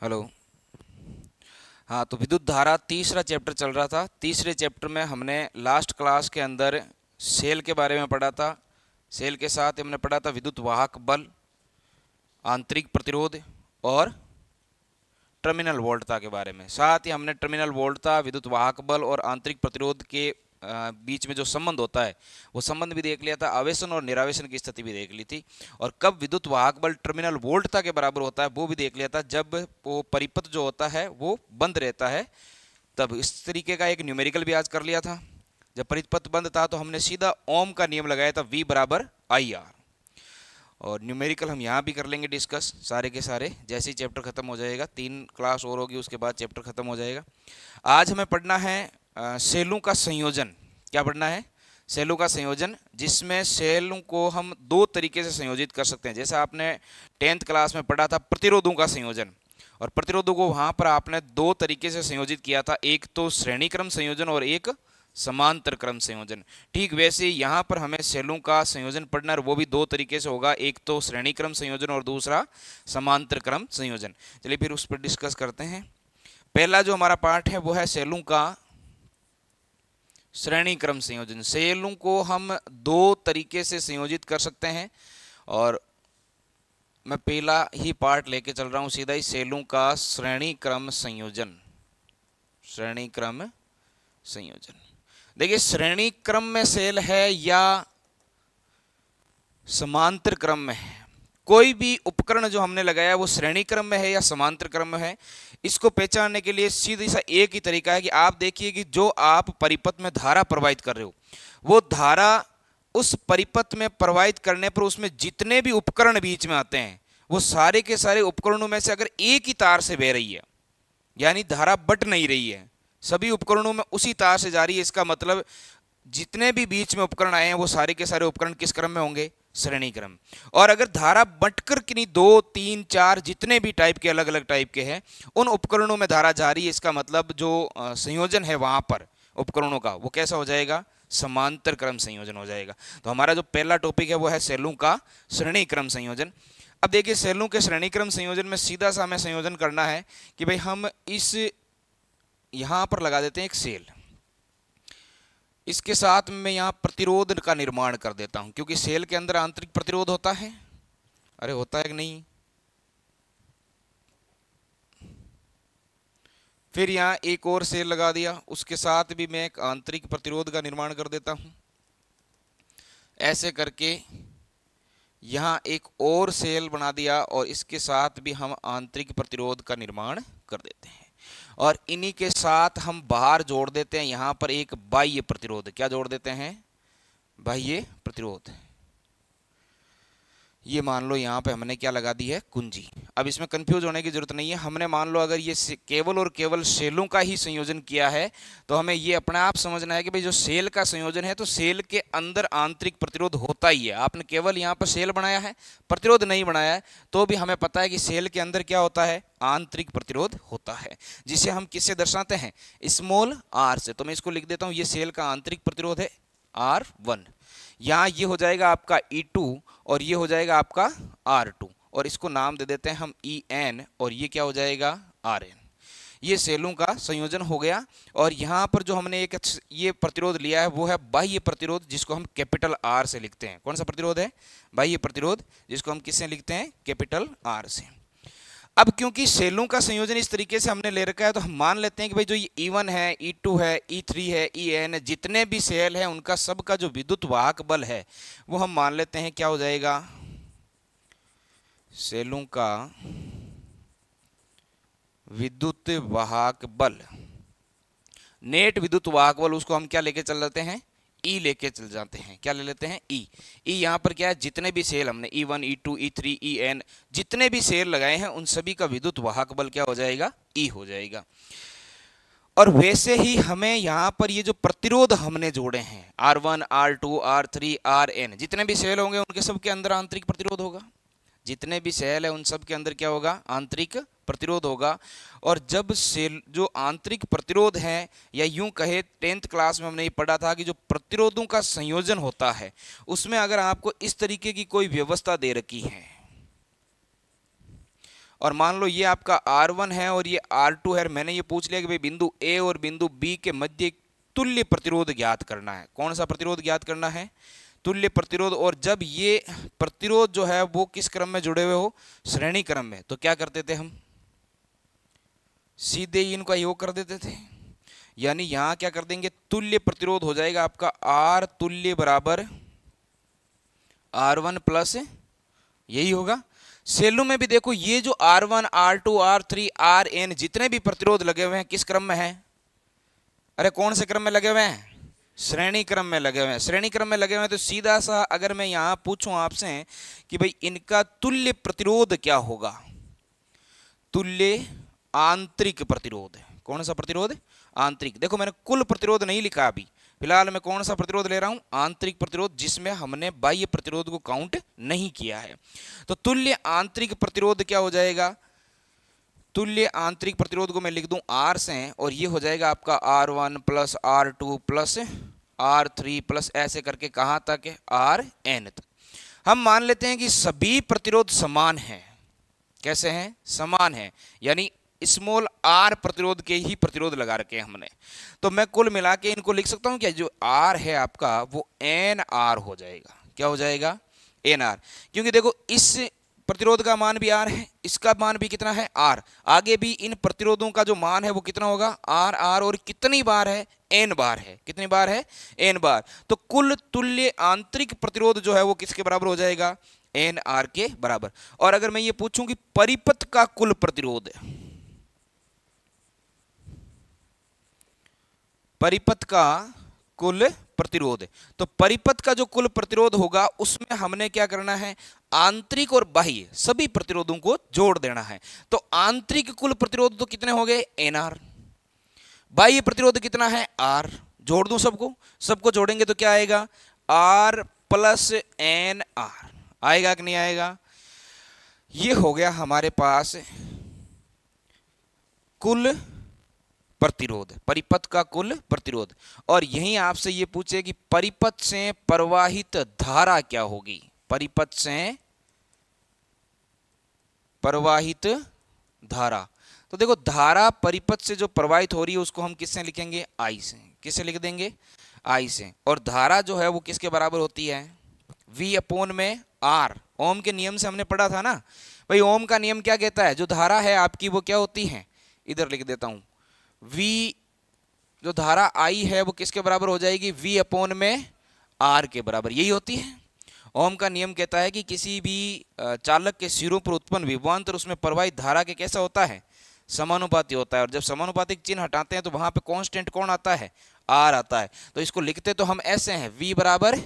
Hello. हाँ, तो विद्युत धारा तीसरा चैप्टर चल रहा था। तीसरे चैप्टर में हमने लास्ट क्लास के अंदर सेल के बारे में पढ़ा था। सेल के साथ हमने पढ़ा था विद्युत वाहक बल, आंतरिक प्रतिरोध और टर्मिनल वोल्टता के बारे में। साथ ही हमने टर्मिनल वोल्टता, विद्युत वाहक बल और आंतरिक प्रतिरोध के बीच में जो संबंध होता है वो संबंध भी देख लिया था। आवेशन और निरावेशन की स्थिति भी देख ली थी। और कब विद्युत वाहक बल टर्मिनल वोल्टता के बराबर होता है वो भी देख लिया था, जब वो परिपथ जो होता है वो बंद रहता है तब। इस तरीके का एक न्यूमेरिकल भी आज कर लिया था। जब परिपथ बंद था तो हमने सीधा ओम का नियम लगाया था, V बराबर IR। और न्यूमेरिकल हम यहाँ भी कर लेंगे डिस्कस सारे के सारे, जैसे ही चैप्टर खत्म हो जाएगा। 3 क्लास और होगी, उसके बाद चैप्टर खत्म हो जाएगा। आज हमें पढ़ना है सेलों का संयोजन। क्या पढ़ना है? सेलों का संयोजन, जिसमें सेलों को हम 2 तरीके से संयोजित कर सकते हैं। जैसे आपने 10th क्लास में पढ़ा था प्रतिरोधों का संयोजन, और प्रतिरोधों को वहाँ पर आपने 2 तरीके से संयोजित किया था, एक तो श्रेणी क्रम संयोजन और एक समांतर क्रम संयोजन। ठीक वैसे यहाँ पर हमें सेलों का संयोजन पढ़ना है, वो भी 2 तरीके से होगा, एक तो श्रेणी क्रम संयोजन और दूसरा समांतर क्रम संयोजन। चलिए फिर उस पर डिस्कस करते हैं। पहला जो हमारा पार्ट है वो है सेलों का श्रेणी क्रम संयोजन। सेलों को हम 2 तरीके से संयोजित कर सकते हैं, और मैं पहला ही पार्ट लेके चल रहा हूं सीधा ही, सेलों का श्रेणी क्रम संयोजन। श्रेणी क्रम संयोजन, देखिए श्रेणी क्रम में सेल है या समांतर क्रम में है, कोई भी उपकरण जो हमने लगाया वो श्रेणी क्रम में है या समांतर क्रम में है, इसको पहचानने के लिए सीधी सा एक ही तरीका है कि आप देखिए कि जो आप परिपथ में धारा प्रवाहित कर रहे हो, वो धारा उस परिपथ में प्रवाहित करने पर उसमें जितने भी उपकरण बीच में आते हैं वो सारे के सारे उपकरणों में से अगर एक ही तार से बह रही है, यानी धारा बट नहीं रही है, सभी उपकरणों में उसी तार से जा रही है, इसका मतलब जितने भी बीच में उपकरण आए हैं वो सारे के सारे उपकरण किस क्रम में होंगे? श्रेणी क्रम। और अगर धारा बंटकर किन्हीं 2, 3, 4 जितने भी टाइप के अलग अलग टाइप के हैं उन उपकरणों में धारा जा रही है, इसका मतलब जो संयोजन है वहां पर उपकरणों का वो कैसा हो जाएगा? समांतर क्रम संयोजन हो जाएगा। तो हमारा जो पहला टॉपिक है वो है सेलों का श्रेणी क्रम संयोजन। अब देखिए सेलों के श्रेणी क्रम संयोजन में सीधा सा हमें संयोजन करना है कि भाई हम इस यहां पर लगा देते हैं एक सेल, इसके साथ में यहां प्रतिरोध का निर्माण कर देता हूं, क्योंकि सेल के अंदर आंतरिक प्रतिरोध होता है। अरे होता है कि नहीं? फिर यहां एक और सेल लगा दिया, उसके साथ भी मैं एक आंतरिक प्रतिरोध का निर्माण कर देता हूं। ऐसे करके यहां एक और सेल बना दिया और इसके साथ भी हम आंतरिक प्रतिरोध का निर्माण कर देते हैं। और इन्हीं के साथ हम बाहर जोड़ देते हैं यहां पर एक बाह्य प्रतिरोध। क्या जोड़ देते हैं? बाह्य प्रतिरोध। ये मान लो यहाँ पे हमने क्या लगा दी है? कुंजी। अब इसमें कंफ्यूज होने की जरूरत नहीं है। हमने मान लो अगर ये केवल और केवल सेलों का ही संयोजन किया है तो हमें ये अपने आप समझना है कि भाई जो सेल का संयोजन है तो सेल के अंदर आंतरिक प्रतिरोध होता ही है। आपने केवल यहाँ पर सेल बनाया है, प्रतिरोध नहीं बनाया है, तो भी हमें पता है कि सेल के अंदर क्या होता है? आंतरिक प्रतिरोध होता है, जिसे हम किससे दर्शाते हैं? स्मॉल r से। तो मैं इसको लिख देता हूँ, ये सेल का आंतरिक प्रतिरोध है R1। यहाँ ये हो जाएगा आपका E2 और ये हो जाएगा आपका R2, और इसको नाम दे देते हैं हम EN, और ये क्या हो जाएगा? RN। ये सेलों का संयोजन हो गया। और यहाँ पर जो हमने एक ये प्रतिरोध लिया है वो है बाह्य प्रतिरोध, जिसको हम कैपिटल R से लिखते हैं। कौन सा प्रतिरोध है? बाह्य प्रतिरोध, जिसको हम किससे लिखते हैं? कैपिटल R से। अब क्योंकि सेलों का संयोजन इस तरीके से हमने ले रखा है तो हम मान लेते हैं कि भाई जो ये E1 है, E2 है, E3 है, EN है, जितने भी सेल हैं उनका सबका जो विद्युत वाहक बल है वो हम मान लेते हैं क्या हो जाएगा? सेलों का विद्युत वाहक बल, नेट विद्युत वाहक बल, उसको हम क्या लेके चल जाते हैं? ई लेके चल जाते हैं। क्या ले लेते हैं? ई। ई यहाँ पर क्या है? जितने भी सेल हमने E1, E2, E3, EN जितने भी सेल लगाए हैं उन सभी का विद्युत वाहक बल क्या हो जाएगा? ई हो जाएगा। और वैसे ही हमें यहाँ पर ये जो प्रतिरोध हमने जोड़े हैं R1, R2, R3, RN, जितने भी सेल होंगे उनके सब के अंदर आंतरिक प्रतिरोध होगा। जितने भी सेल है उन सब के अंदर क्या होगा? आंतरिक प्रतिरोध होगा। और जब सेल जो आंतरिक प्रतिरोध है, या यूं कहे 10th क्लास में हमने ये पढ़ा था कि जो प्रतिरोधों का संयोजन होता है उसमें अगर आपको इस तरीके की कोई व्यवस्था दे रखी है और मान लो ये आपका R1 है और ये R2 है, मैंने ये पूछ लिया कि भाई बिंदु A और बिंदु B के मध्य एक तुल्य प्रतिरोध ज्ञात करना है। कौन सा प्रतिरोध ज्ञात करना है? तुल्य प्रतिरोध। और जब ये प्रतिरोध जो है वो किस क्रम में जुड़े हुए हो? श्रेणी क्रम में, तो क्या करते थे हम? सीधे ही इनका योग कर देते थे। यानी यहां क्या कर देंगे? तुल्य प्रतिरोध हो जाएगा आपका R तुल्य बराबर R1 प्लस, यही होगा। सेलों में भी देखो ये जो R1 R2 R3 Rn जितने भी प्रतिरोध लगे हुए हैं किस क्रम में है? अरे कौन से क्रम में लगे हुए हैं? श्रेणी क्रम में लगे हुए हैं। श्रेणी क्रम में लगे हुए हैं तो सीधा सा अगर मैं यहां पूछूं आपसे कि भाई इनका तुल्य प्रतिरोध क्या होगा? तुल्य आंतरिक प्रतिरोध। कौन सा प्रतिरोध? आंतरिक। देखो मैंने कुल प्रतिरोध नहीं लिखा अभी, फिलहाल मैं कौन सा प्रतिरोध ले रहा हूं? आंतरिक प्रतिरोध, जिसमें हमने बाह्य प्रतिरोध को काउंट नहीं किया है। तो तुल्य आंतरिक प्रतिरोध क्या हो जाएगा? तुल्य आंतरिक प्रतिरोध को मैं लिख दूं R से, और ये हो जाएगा आपका R1 plus R2 plus R3 plus ऐसे करके कहां तक? Rn तक। हम मान लेते हैं कि सभी प्रतिरोध समान हैं। कैसे हैं? समान हैं, यानी स्मॉल r प्रतिरोध के ही प्रतिरोध लगा रखे हैं हमने। तो मैं कुल मिला के इनको लिख सकता हूं क्या? जो r है आपका वो nr हो जाएगा। क्या हो जाएगा? nr। क्योंकि देखो इस प्रतिरोध का मान भी r है, इसका मान भी कितना है? r। आगे भी इन प्रतिरोधों का जो मान है वो कितना होगा? r r। और कितनी बार है? n बार है। कितनी बार है? n बार। तो कुल तुल्य आंतरिक प्रतिरोध जो है वो किसके बराबर हो जाएगा? nr के बराबर। और अगर मैं ये पूछूं कि परिपथ का कुल प्रतिरोध, परिपथ का कुल प्रतिरोध, तो परिपथ का जो कुल प्रतिरोध होगा उसमें हमने क्या करना है? आंतरिक और बाह्य सभी प्रतिरोधों को जोड़ देना है। तो आंतरिक कुल प्रतिरोध तो कितने हो गए? nr। बाह्य प्रतिरोध कितना है? r। जोड़ दूं सबको? सबको जोड़ेंगे तो क्या आएगा? r plus nr। आएगा कि नहीं आएगा? ये हो गया हमारे पास कुल प्रतिरोध, परिपथ का कुल प्रतिरोध। और यहीं आपसे ये पूछे कि परिपथ से प्रवाहित धारा क्या होगी? परिपथ से प्रवाहित धारा। तो देखो धारा परिपथ से जो प्रवाहित हो रही है उसको हम किससे लिखेंगे? I से। किससे लिख देंगे? I से। और धारा जो है वो किसके बराबर होती है? V अपॉन में R। ओम के नियम से हमने पढ़ा था ना भाई। ओम का नियम क्या कहता है? जो धारा है आपकी वो क्या होती है? इधर लिख देता हूं, V जो धारा I है वो किसके बराबर हो जाएगी? V अपॉन में R के बराबर, यही होती है। ओम का नियम कहता है कि किसी भी चालक के सिरों पर उत्पन्न विभवांतर उसमें प्रवाहित धारा के कैसा होता है? समानुपाती होता है। और जब समानुपातिक चिन्ह हटाते हैं तो वहां पे कांस्टेंट कौन आता है? R आता है। तो इसको लिखते तो हम ऐसे हैं, V बराबर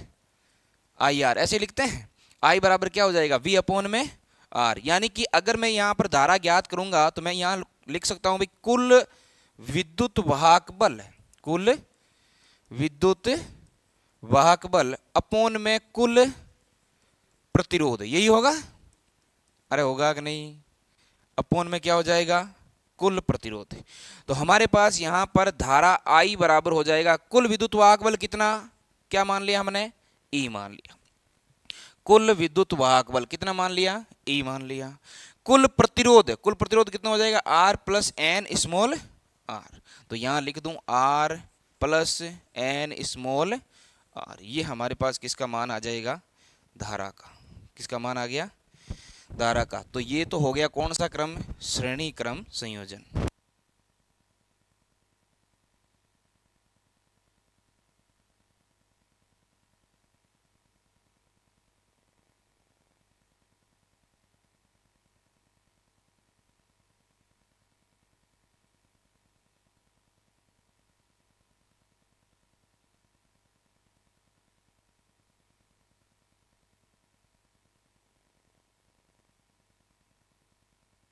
IR, ऐसे लिखते हैं। I बराबर क्या हो जाएगा? V अपॉन में R। यानी कि अगर मैं यहाँ पर धारा ज्ञात करूंगा तो मैं यहाँ लिख सकता हूं भाई कुल विद्युत वाहक बल, कुल विद्युत वाहक बल अपॉन में कुल प्रतिरोध, यही होगा। अरे होगा कि नहीं? अपॉन में क्या हो जाएगा? कुल प्रतिरोध। तो हमारे पास यहां पर धारा I बराबर हो जाएगा कुल विद्युत वाहक बल कितना? क्या मान लिया हमने? E मान लिया। कुल विद्युत वाहक बल कितना मान लिया? E मान लिया। कुल प्रतिरोध, कुल प्रतिरोध कितना हो जाएगा? R plus N small r। तो यहां लिख दूं R plus N small r। ये हमारे पास किसका मान आ जाएगा? धारा का। किसका मान आ गया? धारा का। तो ये तो हो गया कौन सा क्रम? श्रेणी क्रम संयोजन।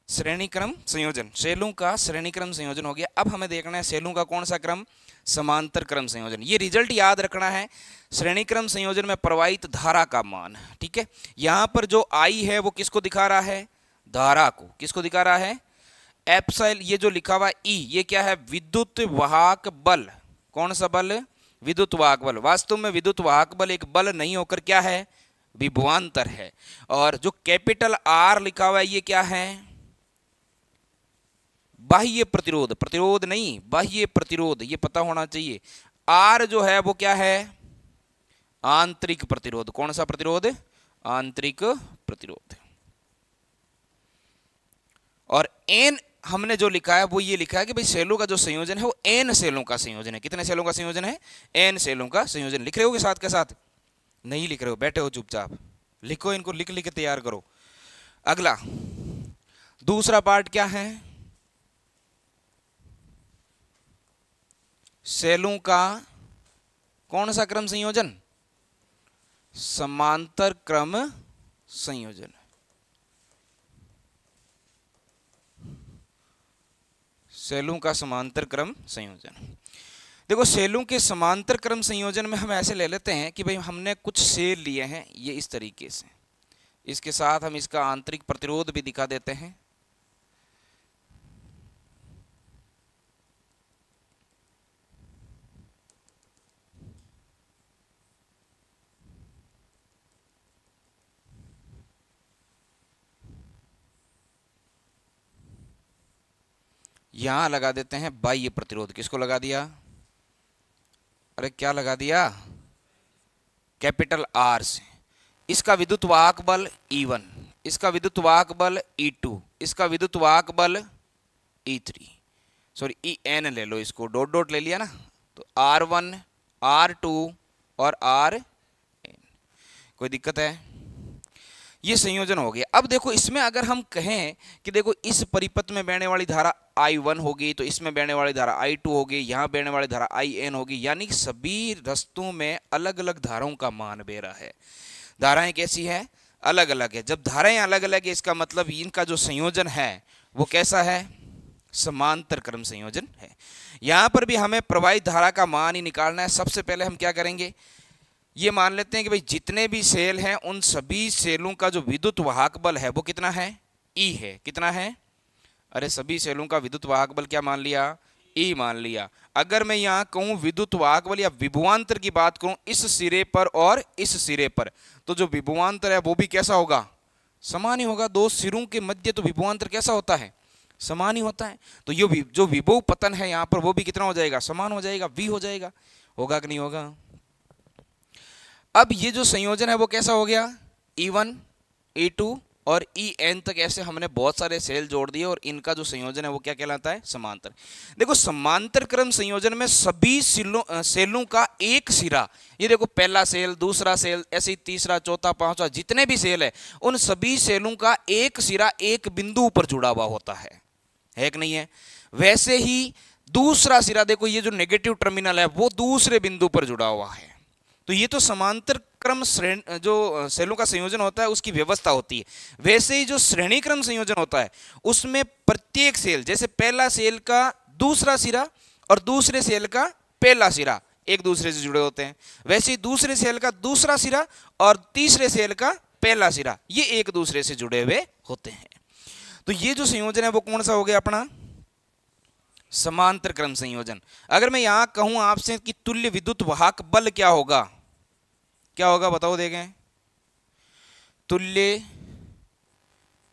श्रेणी क्रम संयोजन, सेलों का श्रेणी क्रम संयोजन हो गया। अब हमें देखना है सेलों का कौन सा क्रम? समांतर क्रम संयोजन। ये रिजल्ट याद रखना है। श्रेणी क्रम संयोजन में प्रवाहित धारा का मान, ठीक है। यहां पर जो I है वो किसको दिखा रहा है? धारा को। किसको दिखा रहा है? एप्सिलॉन। ये जो लिखा हुआ E ये क्या है? विद्युत वाहक बल। कौन सा बल? विद्युत वाहक बल। वास्तव में विद्युत वाहक बल एक बल नहीं होकर क्या है? विभवांतर है। और जो कैपिटल R लिखा हुआ है ये क्या है? बाह्य प्रतिरोध, प्रतिरोध नहीं बाह्य प्रतिरोध, ये पता होना चाहिए। आर जो है वो क्या है, आंतरिक प्रतिरोध। कौन सा प्रतिरोध, आंतरिक प्रतिरोध। और एन हमने जो लिखा है वो ये लिखा है कि भाई सेलों का जो संयोजन है वो एन सेलों का संयोजन है। कितने सेलों का संयोजन है, एन सेलों का संयोजन। लिख रहे हो के साथ के साथ, नहीं लिख रहे हो, बैठे हो चुपचाप, लिखो, इनको लिख लिख के तैयार करो। अगला दूसरा पार्ट क्या है, सेलों का कौन सा क्रम संयोजन, समांतर क्रम संयोजन। सेलों का समांतर क्रम संयोजन। देखो सेलों के समांतर क्रम संयोजन में हम ऐसे ले लेते हैं कि भाई हमने कुछ सेल लिए हैं ये इस तरीके से, इसके साथ हम इसका आंतरिक प्रतिरोध भी दिखा देते हैं। यहां लगा देते हैं बाह्य प्रतिरोध। किसको लगा दिया, अरे क्या लगा दिया, कैपिटल आर से। इसका विद्युत वाहक बल E1, इसका विद्युत वाहक बल E2, इसका विद्युत वाहक बल E3, सॉरी En ले लो, इसको डॉट डॉट ले लिया ना, तो R1 R2 और Rn। कोई दिक्कत है, ये संयोजन हो गया। अब देखो इसमें अगर हम कहें कि देखो इस परिपथ में बहने वाली धारा I1 होगी, तो इसमें बहने वाली धारा I2 होगी, यहाँ बहने वाली धारा In होगी, यानी कि सभी रस्तों में अलग अलग धाराओं का मान बह रहा है। धाराएं कैसी है, अलग अलग है। जब धाराएं अलग अलग है इसका मतलब इनका जो संयोजन है वो कैसा है, समांतर क्रम संयोजन है। यहां पर भी हमें प्रवाहित धारा का मान ही निकालना है। सबसे पहले हम क्या करेंगे, ये मान लेते हैं कि भाई जितने भी सेल हैं उन सभी सेलों का जो विद्युत वाहक बल है वो कितना है, E है। कितना है, अरे सभी सेलों का विद्युत वाहक बल क्या मान लिया, E मान लिया। अगर मैं यहाँ कहूँ विद्युत वाहक बल या विभवांतर की बात करूँ इस सिरे पर और इस सिरे पर, तो जो विभवांतर है वो भी कैसा होगा, समान ही होगा। दो सिरों के मध्य तो विभवांतर कैसा होता है, समान ही होता है। तो ये जो विभव पतन है यहाँ पर वो भी कितना हो जाएगा, समान हो जाएगा, V हो जाएगा। होगा कि नहीं होगा। अब ये जो संयोजन है वो कैसा हो गया, E1 E2 और En तक ऐसे हमने बहुत सारे सेल जोड़ दिए और इनका जो संयोजन है वो क्या कहलाता है, समांतर। देखो समांतर क्रम संयोजन में सभी सेलों का एक सिरा, ये देखो पहला सेल, दूसरा सेल, ऐसे ही तीसरा, चौथा, पांचवा, जितने भी सेल है उन सभी सेलों का एक सिरा एक बिंदु पर जुड़ा हुआ होता है कि नहीं है। वैसे ही दूसरा सिरा देखो, ये जो नेगेटिव टर्मिनल है वो दूसरे बिंदु पर जुड़ा हुआ है। तो ये तो समांतर क्रम जो सेलों का संयोजन होता है उसकी व्यवस्था होती है। वैसे ही जो श्रेणी क्रम संयोजन होता है उसमें प्रत्येक सेल, जैसे पहला सेल का दूसरा सिरा और दूसरे सेल का पहला सिरा एक दूसरे से जुड़े होते हैं, वैसे ही दूसरे सेल का दूसरा सिरा और तीसरे सेल का पहला सिरा ये एक दूसरे से जुड़े हुए होते हैं। तो ये जो संयोजन है वो कौन सा हो गया अपना, समांतर क्रम संयोजन। अगर मैं यहां कहूं आपसे कि तुल्य विद्युत वाहक बल क्या होगा, क्या होगा बताओ देखें, तुल्य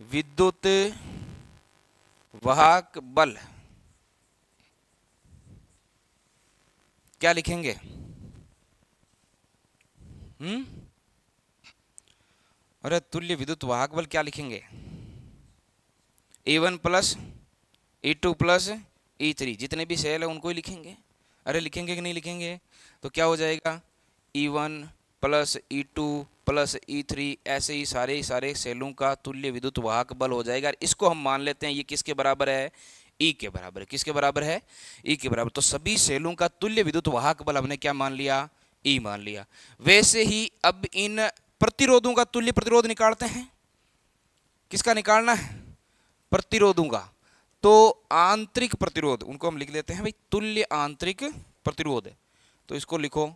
विद्युत वाहक बल क्या लिखेंगे, अरे तुल्य विद्युत वाहक बल क्या लिखेंगे, E1 plus E2 plus E3, जितने भी सेल है उनको ही लिखेंगे। अरे लिखेंगे कि नहीं लिखेंगे, तो क्या हो जाएगा, E1 plus E2 plus E3, ऐसे ही सारे सेलों का तुल्य विद्युत वाहक बल हो जाएगा। इसको हम मान लेते हैं ये किसके बराबर है, E के बराबर है। किसके बराबर है, E के बराबर। तो सभी सेलों का तुल्य विद्युत वाहक बल हमने क्या मान लिया, E मान लिया। वैसे ही अब इन प्रतिरोधों का तुल्य प्रतिरोध निकालते हैं। किसका निकालना है, प्रतिरोधों का। तो आंतरिक प्रतिरोध उनको हम लिख लेते हैं भाई तुल्य आंतरिक प्रतिरोध। तो इसको लिखो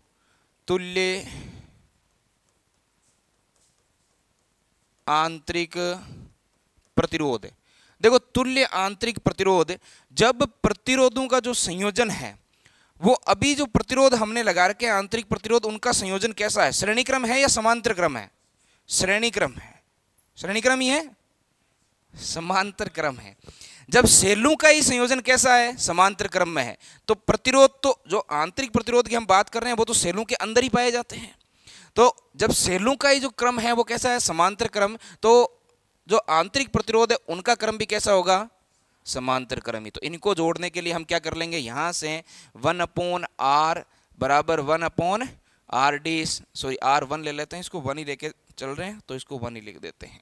तुल्य आंतरिक प्रतिरोध। देखो तुल्य आंतरिक प्रतिरोध, जब प्रतिरोधों का जो संयोजन है वो अभी जो प्रतिरोध हमने लगा रखे आंतरिक प्रतिरोध उनका संयोजन कैसा है, श्रेणी क्रम है या समांतर क्रम है, श्रेणी क्रम है, श्रेणी क्रम ही है, समांतर क्रम है। जब सेलों का ही संयोजन कैसा है, समांतर क्रम में है, तो प्रतिरोध, तो जो आंतरिक प्रतिरोध की हम बात कर रहे हैं वो तो सेलों के अंदर ही पाए जाते हैं। तो जब सेलों का ही जो क्रम है वो कैसा है, समांतर क्रम, तो जो आंतरिक प्रतिरोध है उनका क्रम भी कैसा होगा, समांतर क्रम ही। तो इनको जोड़ने के लिए हम क्या कर लेंगे, यहां से 1/r बराबर 1/r d, सॉरी r1 ले लेते हैं, इसको 1 ही लेके चल रहे हैं तो इसको 1 ही लिख देते हैं,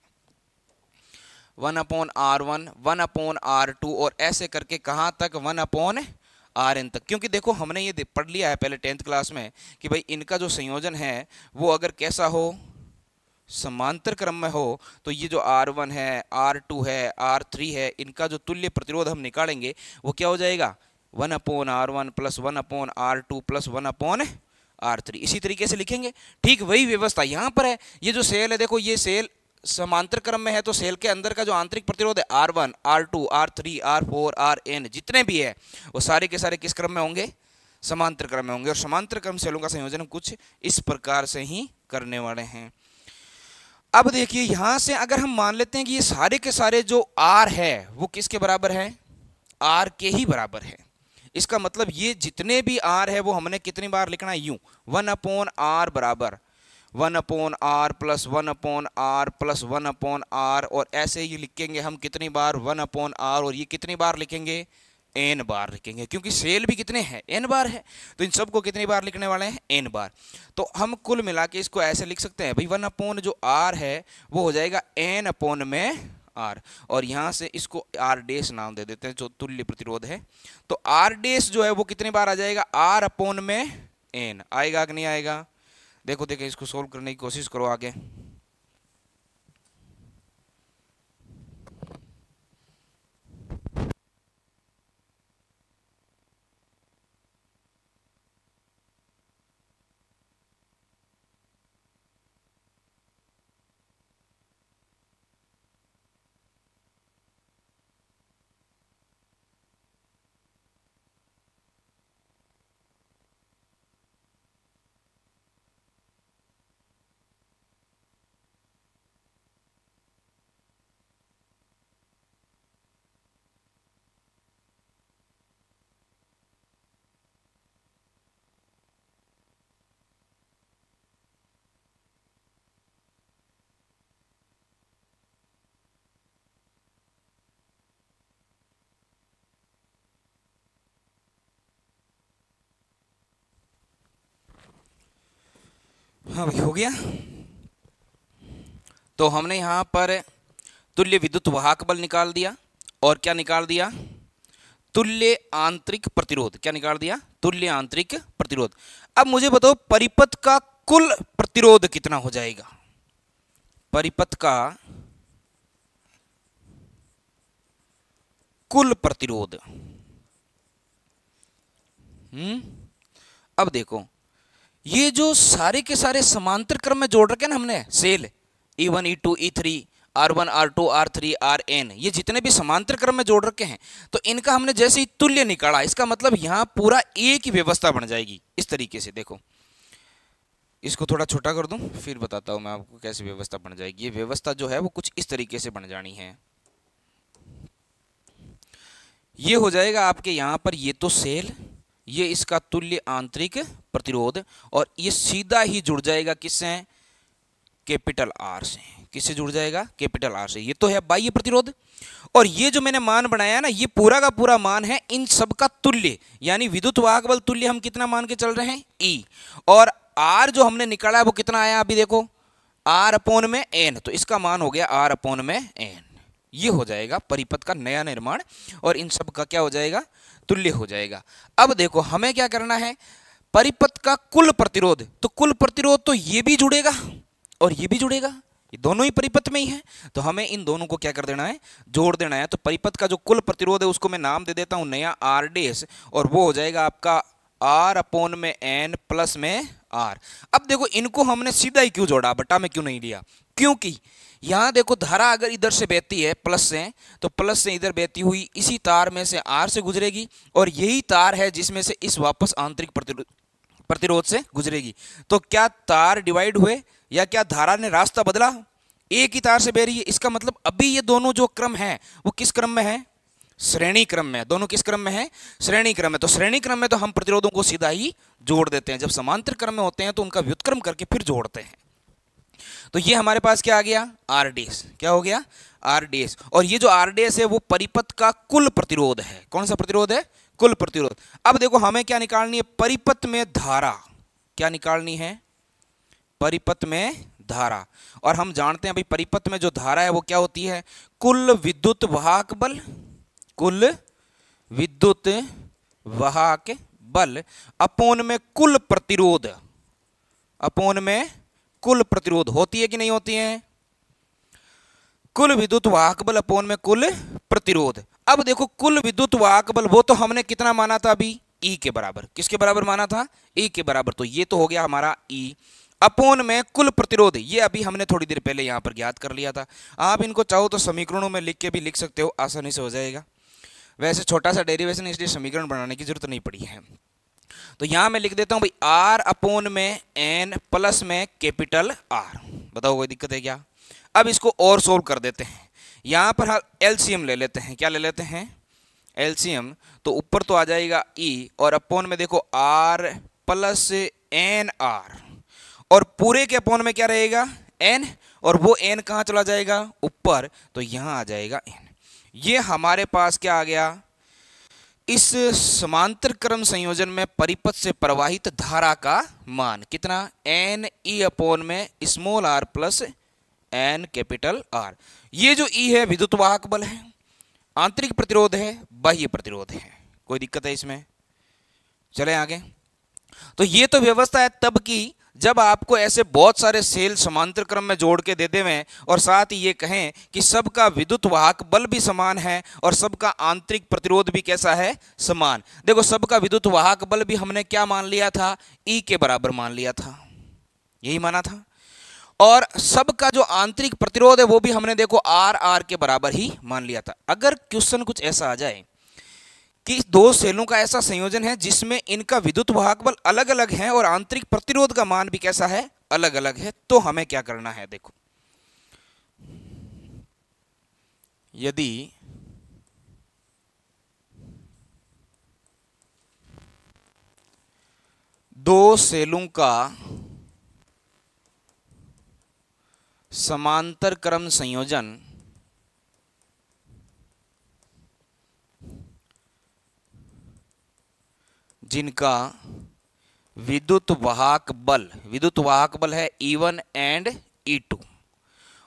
1/r1 1/r2 और ऐसे करके कहां तक, 1/rn तक। क्योंकि देखो हमने ये पढ़ लिया है पहले 10th क्लास में कि भाई इनका जो संयोजन है वो अगर कैसा हो, समांतर क्रम में हो, तो ये जो R1 है, R2 है, R3 है, इनका जो तुल्य प्रतिरोध हम निकालेंगे वो क्या हो जाएगा, 1/R1 plus 1/R2 plus 1/R3। इसी तरीके से लिखेंगे। ठीक वही व्यवस्था यहाँ पर है। ये जो सेल है, देखो ये सेल समांतर क्रम में है, तो सेल के अंदर का जो आंतरिक प्रतिरोध है R1, R2, R3, R4, Rn जितने भी है वो सारे के सारे किस क्रम में होंगे, समांतर क्रम में होंगे। और समांतर क्रम सेलों का संयोजन कुछ इस प्रकार से ही करने वाले हैं। अब देखिए यहां से अगर हम मान लेते हैं कि ये सारे के सारे जो R है वो किसके बराबर है, R के ही बराबर है। इसका मतलब ये जितने भी R है वो हमने कितनी बार लिखना है, यूं 1/R बराबर 1/R plus 1/R plus 1/R, और ऐसे ही लिखेंगे हम कितनी बार, 1/R, और ये कितनी बार लिखेंगे, n बार लिखेंगे, क्योंकि सेल भी कितने हैं, n बार है, तो इन सबको कितनी बार लिखने वाले हैं, n बार। तो हम कुल मिला के इसको ऐसे लिख सकते हैं भाई 1/ जो r है वो हो जाएगा n/ में r, और यहां से इसको r' नाम दे देते हैं जो तुल्य प्रतिरोध है। तो r' जो है वो कितनी बार आ जाएगा, r/ में n आएगा कि नहीं आएगा। देखो देखो इसको सोल्व करने की कोशिश करो आगे। हाँ भाई हो गया। तो हमने यहाँ पर तुल्य विद्युत वाहक बल निकाल दिया, और क्या निकाल दिया, तुल्य आंतरिक प्रतिरोध। क्या निकाल दिया, तुल्य आंतरिक प्रतिरोध। अब मुझे बताओ परिपथ का कुल प्रतिरोध कितना हो जाएगा, परिपथ का कुल प्रतिरोध। अब देखो ये जो सारे के सारे समांतर क्रम में जोड़ रखे ना हमने, cell E1, E2, E3, R1, R2, R3, Rn, ये जितने भी समांतर क्रम में जोड़ रखे हैं, तो इनका हमने जैसे ही तुल्य निकाला, इसका मतलब यहां पूरा एक ही व्यवस्था बन जाएगी। इस तरीके से देखो, इसको थोड़ा छोटा कर दूं फिर बताता हूं मैं आपको कैसी व्यवस्था बन जाएगी। ये व्यवस्था जो है वो कुछ इस तरीके से बन जानी है। ये हो जाएगा आपके यहां पर, ये तो सेल, ये इसका तुल्य आंतरिक प्रतिरोध, और ये सीधा ही जुड़ जाएगा किससे, कैपिटल R से। किससे जुड़ जाएगा, कैपिटल R से। ये तो है बाह्य प्रतिरोध, और ये जो मैंने मान बनाया ना, ये पूरा का पूरा मान है इन सब का तुल्य, यानी विद्युत वाहक बल तुल्य हम कितना मान के चल रहे हैं, E, और R जो हमने निकाला है वो कितना आया, अभी देखो R/ में n, तो इसका मान हो गया R/ में n। ये हो जाएगा परिपथ का नया निर्माण, और इन सब का क्या हो जाएगा, तुल्य हो जाएगा। अब देखो हमें क्या करना है, परिपथ का कुल प्रतिरोध, तो कुल प्रतिरोध तो ये भी जुड़ेगा और ये भी जुड़ेगा, ये दोनों ही परिपथ में ही है, तो हमें इन दोनों को क्या कर देना है, जोड़ देना है। तो परिपथ का जो कुल प्रतिरोध है उसको मैं नाम दे देता हूं नया R', और वो हो जाएगा आपका R/ में n प्लस में R। अब देखो इनको हमने सीधा ही क्यों जोड़ा, बटा में क्यों नहीं लिया, क्योंकि यहां देखो धारा अगर इधर से बहती है प्लस से, तो प्लस से इधर बहती हुई इसी तार में से R से गुजरेगी, और यही तार है जिसमें से इस वापस आंतरिक प्रतिरोध से गुजरेगी। तो क्या तार डिवाइड हुए, या क्या धारा ने रास्ता बदला, एक ही तार से बह रही है। इसका मतलब अभी ये दोनों जो क्रम है वो किस क्रम में है, श्रेणी क्रम में, दोनों किस क्रम में है? श्रेणी क्रम में। तो श्रेणी क्रम में तो हम प्रतिरोधों को सीधा ही जोड़ देते हैं, जब समांतर क्रम में होते हैं तो उनका व्युत्क्रम करके फिर जोड़ते हैं। तो ये हमारे पास क्या आ गया? आरडीएस। क्या हो गया? आरडीएस। और ये जो आरडीएस है वो परिपथ का कुल प्रतिरोध है। कौन सा प्रतिरोध है? कुल प्रतिरोध। अब देखो हमें क्या निकालनी है? परिपथ में धारा। क्या निकालनी है? परिपथ में धारा। और हम जानते हैं भाई परिपथ में जो धारा है वो क्या होती है? कुल विद्युत वाहक बल, कुल विद्युत वाहक बल अपोन में कुल प्रतिरोध, अपोन में कुल प्रतिरोध। होती है कि नहीं होती है? कुल विद्युत वाहक बल अपोन में कुल प्रतिरोध। अब देखो कुल विद्युत वाहक बल वो तो हमने कितना माना था अभी? ई के बराबर। किसके बराबर माना था? ई के बराबर। तो ये तो हो गया हमारा ई अपोन में कुल प्रतिरोध। ये अभी हमने थोड़ी देर पहले यहां पर ज्ञात कर लिया था। आप इनको चाहो तो समीकरणों में लिख के भी लिख सकते हो, आसानी से हो जाएगा। वैसे छोटा सा डेरिवेशन इसलिए समीकरण बनाने की जरूरत नहीं पड़ी है। तो यहां मैं लिख देता हूं भाई आर अपोन में एन प्लस में कैपिटल आर। बताओ कोई दिक्कत है क्या? अब इसको और सोल्व कर देते हैं। यहां पर हम एलसीएम ले लेते हैं। क्या ले लेते हैं? एलसीएम। तो ऊपर तो आ जाएगा ई और अपोन में देखो आर प्लस एन आर, और पूरे के अपोन में क्या रहेगा? एन। और वो एन कहाँ चला जाएगा? ऊपर। तो यहां आ जाएगा एन। ये हमारे पास क्या आ गया? इस समांतर क्रम संयोजन में परिपथ से प्रवाहित धारा का मान कितना? एन ई अपोन में small R plus N capital R. ये जो ई है विद्युत वाहक बल है, आंतरिक प्रतिरोध है, बाह्य प्रतिरोध है। कोई दिक्कत है इसमें? चले आगे। तो ये तो व्यवस्था है तब की जब आपको ऐसे बहुत सारे सेल समांतर क्रम में जोड़ के दे देवें और साथ ही ये कहें कि सबका विद्युत वाहक बल भी समान है और सबका आंतरिक प्रतिरोध भी कैसा है? समान। देखो सबका विद्युत वाहक बल भी हमने क्या मान लिया था? ई के बराबर मान लिया था, यही माना था। और सबका जो आंतरिक प्रतिरोध है वो भी हमने देखो आर आर के बराबर ही मान लिया था। अगर क्वेश्चन कुछ ऐसा आ जाए कि दो सेलों का ऐसा संयोजन है जिसमें इनका विद्युत वाहक बल अलग अलग है और आंतरिक प्रतिरोध का मान भी कैसा है? अलग अलग है। तो हमें क्या करना है? देखो यदि दो सेलों का समांतर क्रम संयोजन जिनका विद्युत वाहक बल है E1 एंड E2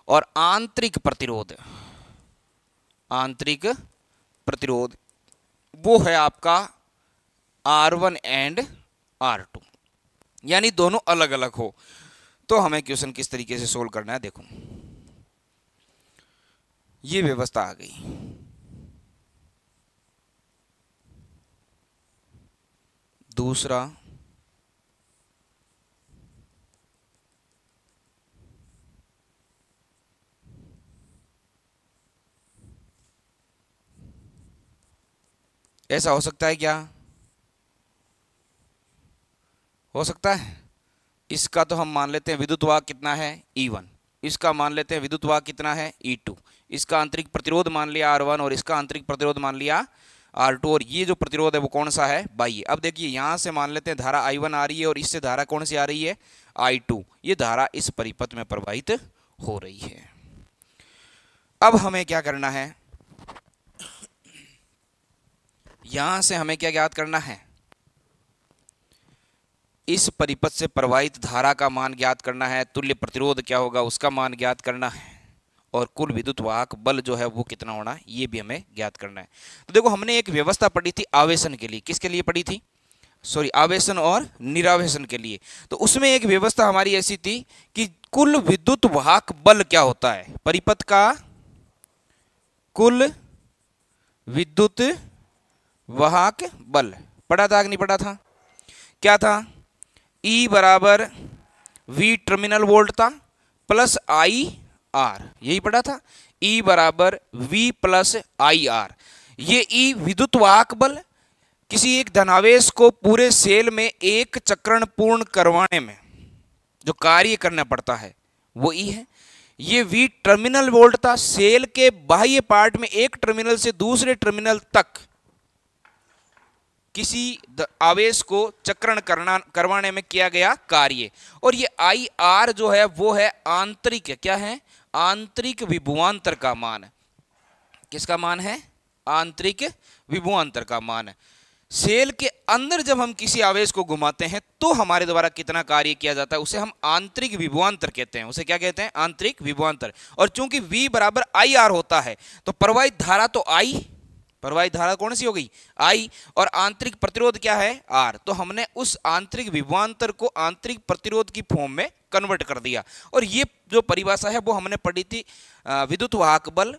और आंतरिक प्रतिरोध वो है आपका R1 एंड R2, यानी दोनों अलग अलग हो, तो हमें क्वेश्चन किस तरीके से सोल्व करना है? देखो ये व्यवस्था आ गई। दूसरा ऐसा हो सकता है क्या? हो सकता है। इसका तो हम मान लेते हैं विद्युत वाहक कितना है? E1। इसका मान लेते हैं विद्युत वाहक कितना है? E2। इसका आंतरिक प्रतिरोध मान लिया R1 और इसका आंतरिक प्रतिरोध मान लिया R2। और ये जो प्रतिरोध है वो कौन सा है? बाह्य। अब देखिए यहां से मान लेते हैं धारा I1 आ रही है और इससे धारा कौन सी आ रही है? I2। ये धारा इस परिपथ में प्रवाहित हो रही है। अब हमें क्या करना है? यहां से हमें क्या ज्ञात करना है? इस परिपथ से प्रवाहित धारा का मान ज्ञात करना है, तुल्य प्रतिरोध क्या होगा उसका मान ज्ञात करना है, और कुल विद्युत वाहक बल जो है वो कितना होना है ये भी हमें ज्ञात करना है। तो देखो हमने एक व्यवस्था पढ़ी थी आवेशन के लिए। किसके लिए पढ़ी थी? सॉरी, आवेशन और निरावेशन के लिए। तो उसमें एक व्यवस्था हमारी ऐसी थी कि कुल विद्युत वाहक बल क्या होता है? परिपथ का कुल विद्युत वाहक बल पढ़ा था कि नहीं पढ़ा था? क्या था? E बराबर V टर्मिनल वोल्ट था प्लस आई आर, यही पढ़ा था। E बराबर V प्लस आई आर। ये E विद्युत वाहक बल किसी एक धनावेश को पूरे सेल में एक चक्रण पूर्ण करवाने में जो कार्य करना पड़ता है वो E है। ये V टर्मिनल वोल्ट था। सेल के बाह्य पार्ट में एक टर्मिनल से दूसरे टर्मिनल तक किसी आवेश को चक्रण करवाने में किया गया कार्य। और ये IR जो है वो है आंतरिक, क्या है, आंतरिक विभवांतर का मान। किसका मान है? आंतरिक विभवांतर का मान है। सेल के अंदर जब हम किसी आवेश को घुमाते हैं तो हमारे द्वारा कितना कार्य किया जाता है, उसे हम आंतरिक विभवांतर कहते हैं। उसे क्या कहते हैं? आंतरिक विभवांतर। और चूंकि V बराबर IR होता है तो प्रवाहित धारा तो I, प्रवाहित धारा कौन सी हो गई? I, और आंतरिक प्रतिरोध क्या है? R। तो हमने उस आंतरिक विभवांतर को आंतरिक प्रतिरोध की फॉर्म में कन्वर्ट कर दिया। और ये जो परिभाषा है वो हमने पढ़ी थी विद्युत वाहक बल,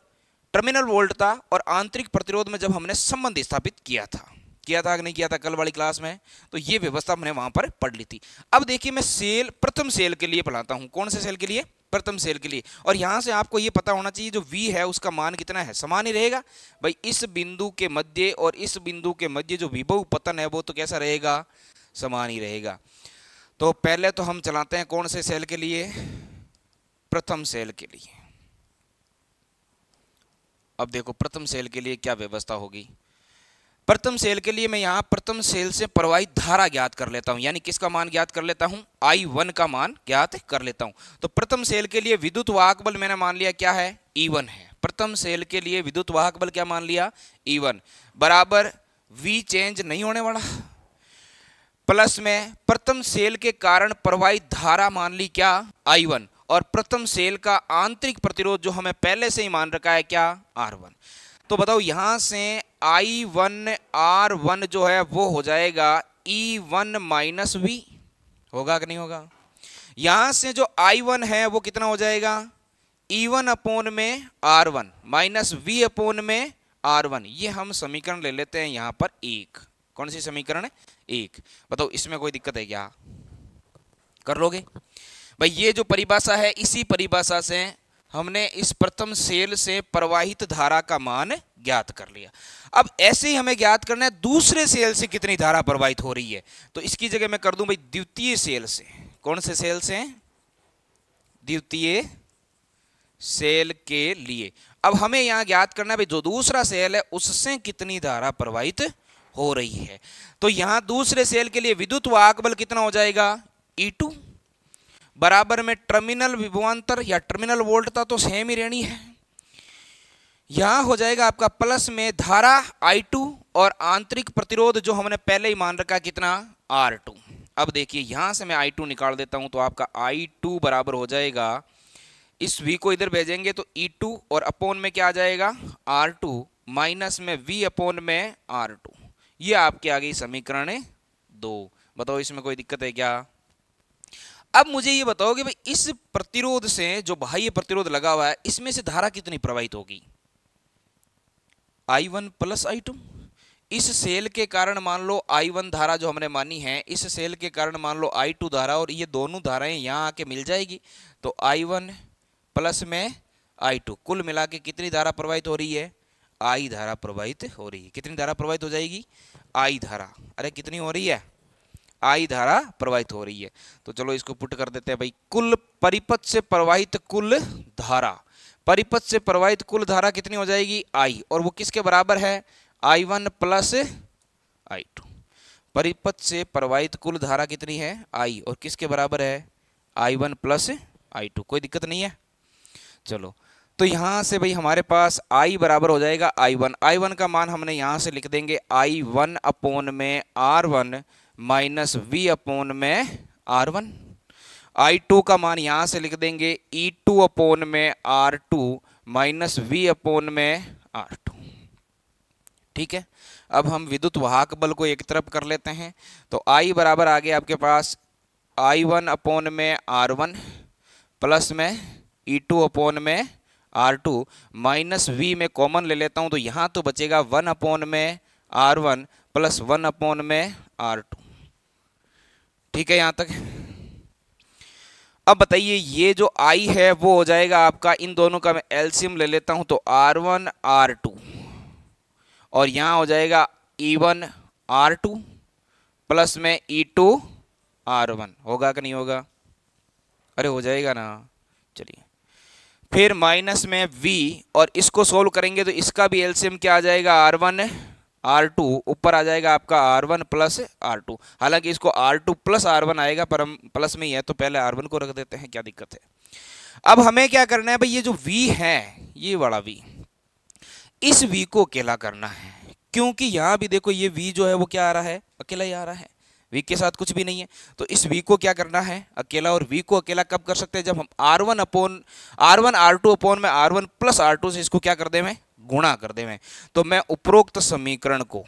टर्मिनल वोल्ट था और आंतरिक प्रतिरोध में जब हमने संबंध स्थापित किया था कि नहीं किया था कल वाली क्लास में। तो ये व्यवस्था हमने वहां पर पढ़ ली थी। अब देखिए मैं सेल, प्रथम सेल के लिए पढ़ाता हूं। कौन से सेल के लिए? प्रथम सेल के लिए। और यहां से आपको ये पता होना चाहिए जो V है उसका मान कितना है? समान ही रहेगा भाई। इस बिंदु के मध्य और इस बिंदु के मध्य जो विभव पतन है वो तो कैसा रहेगा? समान ही रहेगा। तो पहले तो हम चलाते हैं कौन से सेल के लिए? प्रथम सेल के लिए। अब देखो प्रथम सेल के लिए क्या व्यवस्था होगी। प्रथम सेल के लिए मैं यहां प्रथम सेल से प्रवाहित धारा ज्ञात कर लेता हूं, यानी किसका मान ज्ञात कर लेता हूं? I1 का मान ज्ञात कर लेता हूं। तो प्रथम सेल के लिए विद्युत वाहक बल मैंने मान लिया क्या है? E1 है। प्रथम सेल के लिए विद्युत वाहक बल क्या मान लिया? E1 बराबर V चेंज नहीं होने वाला, प्लस में प्रथम सेल के कारण प्रवाहित धारा मान ली क्या? I1, और प्रथम सेल का आंतरिक प्रतिरोध जो हमें पहले से ही मान रखा है क्या? R1। तो बताओ यहां से I1 R1 जो है वो हो जाएगा E1 माइनस V, होगा कि नहीं होगा? यहां से जो I1 है वो कितना हो जाएगा? E1 अपोन में R1 माइनस V अपोन में R1। ये हम समीकरण ले लेते हैं यहां पर एक। कौन सी समीकरण? एक। बताओ इसमें कोई दिक्कत है क्या? कर लोगे भाई। ये जो परिभाषा है इसी परिभाषा से हमने इस प्रथम सेल से प्रवाहित धारा का मान ज्ञात कर लिया। अब ऐसे ही हमें ज्ञात करना है दूसरे सेल से कितनी धारा प्रवाहित हो रही है। तो इसकी जगह मैं कर दूं भाई द्वितीय सेल से। कौन से सेल से? द्वितीय सेल के लिए। अब हमें यहां ज्ञात करना है भाई जो दूसरा सेल है उससे कितनी धारा प्रवाहित हो रही है। तो यहां दूसरे सेल के लिए विद्युत वाहक बल कितना हो जाएगा? E2 बराबर में टर्मिनल विभवांतर या टर्मिनल वोल्ट था तो सेम ही रहनी है। यहां हो जाएगा आपका प्लस में धारा I2 और आंतरिक प्रतिरोध जो हमने पहले ही मान रखा कितना? R2। अब देखिए यहां से मैं I2 निकाल देता हूं तो आपका I2 बराबर हो जाएगा, इस V को इधर भेजेंगे तो E2 और अपोन में क्या आ जाएगा? R2 माइनस में V अपोन में R2। ये आपके आ गई समीकरण 2। बताओ इसमें कोई दिक्कत है क्या? अब मुझे ये बताओ कि भाई इस प्रतिरोध से जो बाह्य प्रतिरोध लगा हुआ है इसमें से धारा कितनी प्रवाहित होगी? I1 plus I2। इस सेल के कारण मान लो I1 धारा जो हमने मानी है, इस सेल के कारण मान लो I2 धारा, और ये दोनों धाराएं यहां आके मिल जाएगी तो I1 प्लस में I2 कुल मिला के कितनी धारा प्रवाहित हो रही है? I धारा प्रवाहित हो रही है। कितनी धारा प्रवाहित हो जाएगी? I धारा। अरे कितनी हो रही है? I धारा प्रवाहित हो रही है। तो चलो इसको पुट कर देते हैं भाई। कुल परिपथ से प्रवाहित कुल धारा, परिपथ से प्रवाहित कुल धारा कितनी हो जाएगी? I, और वो किसके बराबर है? I1 plus I2। परिपथ से प्रवाहित कुल धारा कितनी है? I, और किसके बराबर है? I1 plus I2। कोई दिक्कत नहीं है। चलो तो यहां से भाई हमारे पास I बराबर हो जाएगा I1। I1 का मान हमने यहां से लिख देंगे I1 अपोन में R1 माइनस V अपोन में R1। I2 का मान यहां से लिख देंगे E2 अपोन में R2 माइनस V अपोन में R2। ठीक है। अब हम विद्युत वाहक बल को एक तरफ कर लेते हैं तो I बराबर आ गया आपके पास I1 अपोन में R1 प्लस में E2 अपोन में R2 माइनस V में कॉमन ले लेता हूं तो यहां तो बचेगा 1 अपोन में R1 प्लस 1 अपोन में R2। ठीक है यहां तक। अब बताइए ये जो I है वो हो जाएगा आपका, इन दोनों का मैं एलसीएम ले लेता हूं तो R1 R2, और यहां हो जाएगा E1 R2 प्लस में E2 R1। होगा कि नहीं होगा? अरे हो जाएगा ना। चलिए फिर माइनस में v, और इसको सोल्व करेंगे तो इसका भी एलसीएम क्या आ जाएगा, r1 r2, ऊपर आ जाएगा आपका r1 प्लस r2। हालांकि इसको r2 प्लस r1 आएगा, पर हम प्लस में ही है तो पहले r1 को रख देते हैं, क्या दिक्कत है। अब हमें क्या करना है भाई, ये जो v है, ये बड़ा v, इस v को अकेला करना है, क्योंकि यहां भी देखो ये v जो है वो क्या आ रहा है, अकेला ही आ रहा है, v के साथ कुछ भी नहीं है। तो इस v को क्या करना है, अकेला। और v को अकेला कब कर सकते हैं, जब हम r1 r2 अपॉन में r1 प्लस r2 से इसको क्या कर दे में, गुणा कर दे में। तो मैं उपरोक्त समीकरण को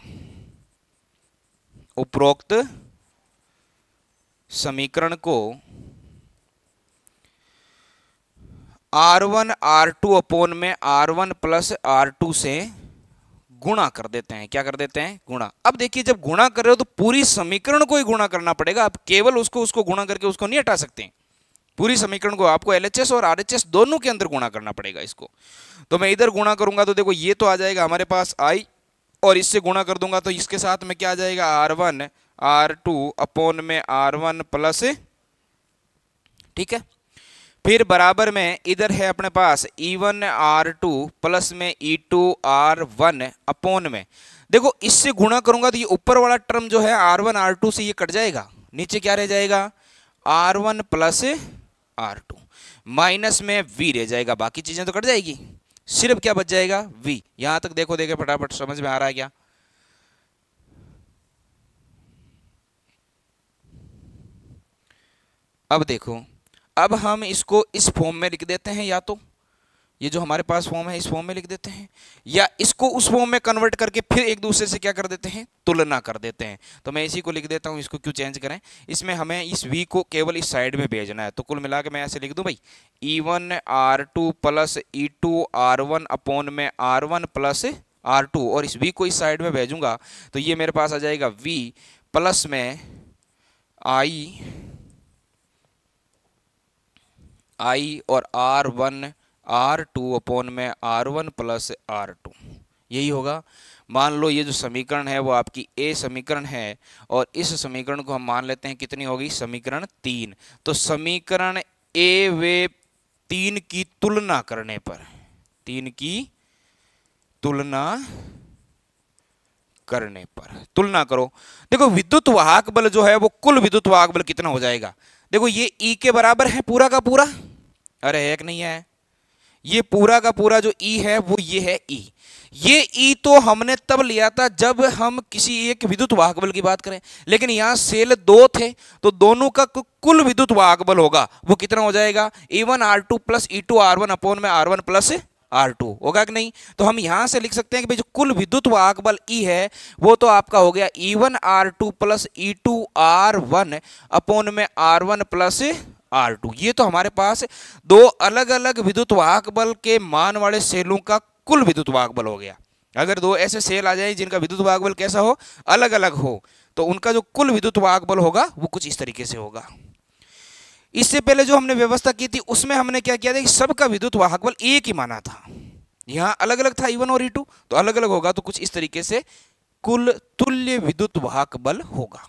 r1 r2 अपॉन में r1 प्लस r2 से गुणा कर देते हैं। क्या कर देते हैं, गुणा। अब देखिए जब गुणा कर रहे हो तो पूरी समीकरण को ही गुणा करना पड़ेगा, आप केवल उसको गुणा करके उसको नहीं हटा सकते। पूरी समीकरण को आपको एलएचएस और आरएचएस दोनों के अंदर गुणा करना पड़ेगा इसको। तो मैं इधर गुणा करूंगा तो देखो ये तो आ जाएगा हमारे पास i, और इससे गुणा कर दूंगा तो इसके साथ में क्या आ जाएगा, r1 r2 अपॉन में r1 प्लस, ठीक है। फिर बराबर में इधर है अपने पास e1 r2 प्लस में e2 r1 अपॉन में, देखो इससे गुणा करूंगा तो ये ऊपर वाला टर्म जो है r1 r2 से ये कट जाएगा, नीचे क्या रह जाएगा, r1 प्लस r2, माइनस में v रह जाएगा, बाकी चीजें तो कट जाएगी, सिर्फ क्या बच जाएगा, v। यहां तक देखो फटाफट समझ में आ रहा है क्या। अब देखो, अब हम इसको इस फॉर्म में लिख देते हैं, या तो ये जो हमारे पास फॉर्म है इस फॉर्म में लिख देते हैं, या इसको उस फॉर्म में कन्वर्ट करके फिर एक दूसरे से क्या कर देते हैं, तुलना कर देते हैं। तो मैं इसी को लिख देता हूं, इसको क्यों चेंज करें, इसमें हमें इस v को केवल इस साइड में भेजना है। तो कुल मिला के मैं ऐसे लिख दूं भाई, e1 r2 plus e2 r1 upon में r1 प्लस r2, और इस v को इस साइड में भेजूंगा तो ये मेरे पास आ जाएगा v प्लस में i और r1 r2 अपॉन में r1 प्लस r2, यही होगा। मान लो ये जो समीकरण है वो आपकी ए समीकरण है, और इस समीकरण को हम मान लेते हैं कितनी होगी, समीकरण 3। तो समीकरण ए व 3 की तुलना करने पर, 3 की तुलना करो। देखो विद्युत वाहक बल जो है वो कुल विद्युत वाहक बल कितना हो जाएगा, देखो ये E के बराबर है पूरा का पूरा, अरे है कि नहीं है, ये पूरा का पूरा जो E है वो ये है E। ये E तो हमने तब लिया था जब हम किसी एक विद्युत वाहक बल की बात करें, लेकिन यहां सेल दो थे तो दोनों का कुल विद्युत वाहक बल होगा वो कितना हो जाएगा, E1 r2 plus E2 r1 upon में r1 प्लस r2, होगा कि नहीं। तो हम यहां से लिख सकते हैं कि भाई जो कुल विद्युत वाहक बल E है वो तो आपका हो गया E1 r2 plus E2 r1 upon में r1 प्लस r2। ये तो हमारे पास दो अलग अलग विद्युत वाहक बल के मान वाले सेलों का कुल विद्युत वाहक बल हो गया। अगर दो ऐसे सेल आ जाए जिनका विद्युत वाहक बल कैसा हो, अलग अलग हो, तो उनका जो कुल विद्युत वाहक बल होगा वो कुछ इस तरीके से होगा। इससे पहले जो हमने व्यवस्था की थी उसमें हमने क्या किया था कि सबका विद्युत वाहक बल एक ही माना था, यहां अलग अलग था E1 और E2, तो अलग अलग होगा तो कुछ इस तरीके से कुल तुल्य विद्युत वाहक बल होगा।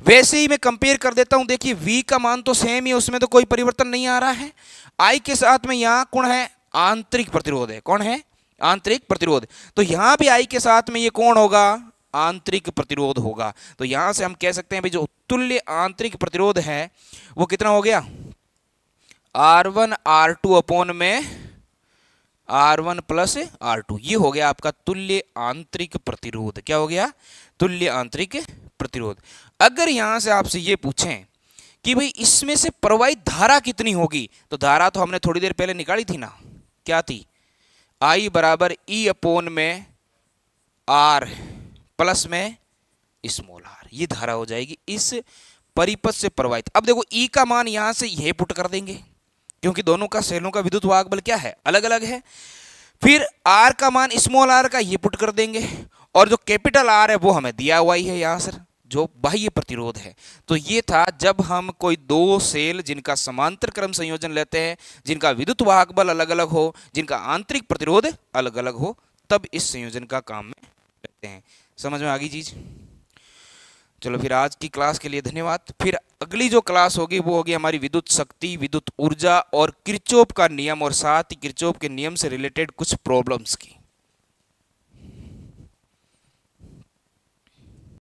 वैसे ही मैं कंपेयर कर देता हूं, देखिए V का मान तो सेम ही है, उसमें तो कोई परिवर्तन नहीं आ रहा है। I के साथ में यहां कौन है, आंतरिक प्रतिरोध है, कौन है, आंतरिक प्रतिरोध। तो यहां भी I के साथ में ये कौन होगा, आंतरिक प्रतिरोध होगा। तो यहां से हम कह सकते हैं भाई जो तुल्य आंतरिक प्रतिरोध है वो कितना हो गया, R1 R2 अपॉन में R1 प्लस R2, ये हो गया आपका तुल्य आंतरिक प्रतिरोध। क्या हो गया, तुल्य आंतरिक प्रतिरोध। अगर यहां से आपसे ये पूछें कि भाई इसमें से प्रवाहित धारा कितनी होगी, तो धारा तो हमने थोड़ी देर पहले निकाली थी ना, क्या थी, I बराबर E अपॉन में R प्लस में स्मॉल r, ये धारा हो जाएगी इस परिपथ से प्रवाहित। अब देखो E का मान यहां से यह पुट कर देंगे क्योंकि दोनों का सेलों का विद्युत वाहक बल क्या है, अलग अलग है। फिर R का मान स्मॉल r का ये पुट कर देंगे, और जो कैपिटल R है वो हमें दिया हुआ ही है यहाँ सर, जो बाह्य प्रतिरोध है। तो ये था जब हम कोई दो सेल जिनका समांतर क्रम संयोजन लेते हैं, जिनका विद्युत वाहक बल अलग अलग हो, जिनका आंतरिक प्रतिरोध अलग अलग हो, तब इस संयोजन का काम में लेते हैं। समझ में आ गई चीज। चलो फिर आज की क्लास के लिए धन्यवाद। फिर अगली जो क्लास होगी वो होगी हमारी विद्युत शक्ति, विद्युत ऊर्जा और किरचॉफ का नियम और साथ ही किरचॉफ के नियम से रिलेटेड कुछ प्रॉब्लम्स की।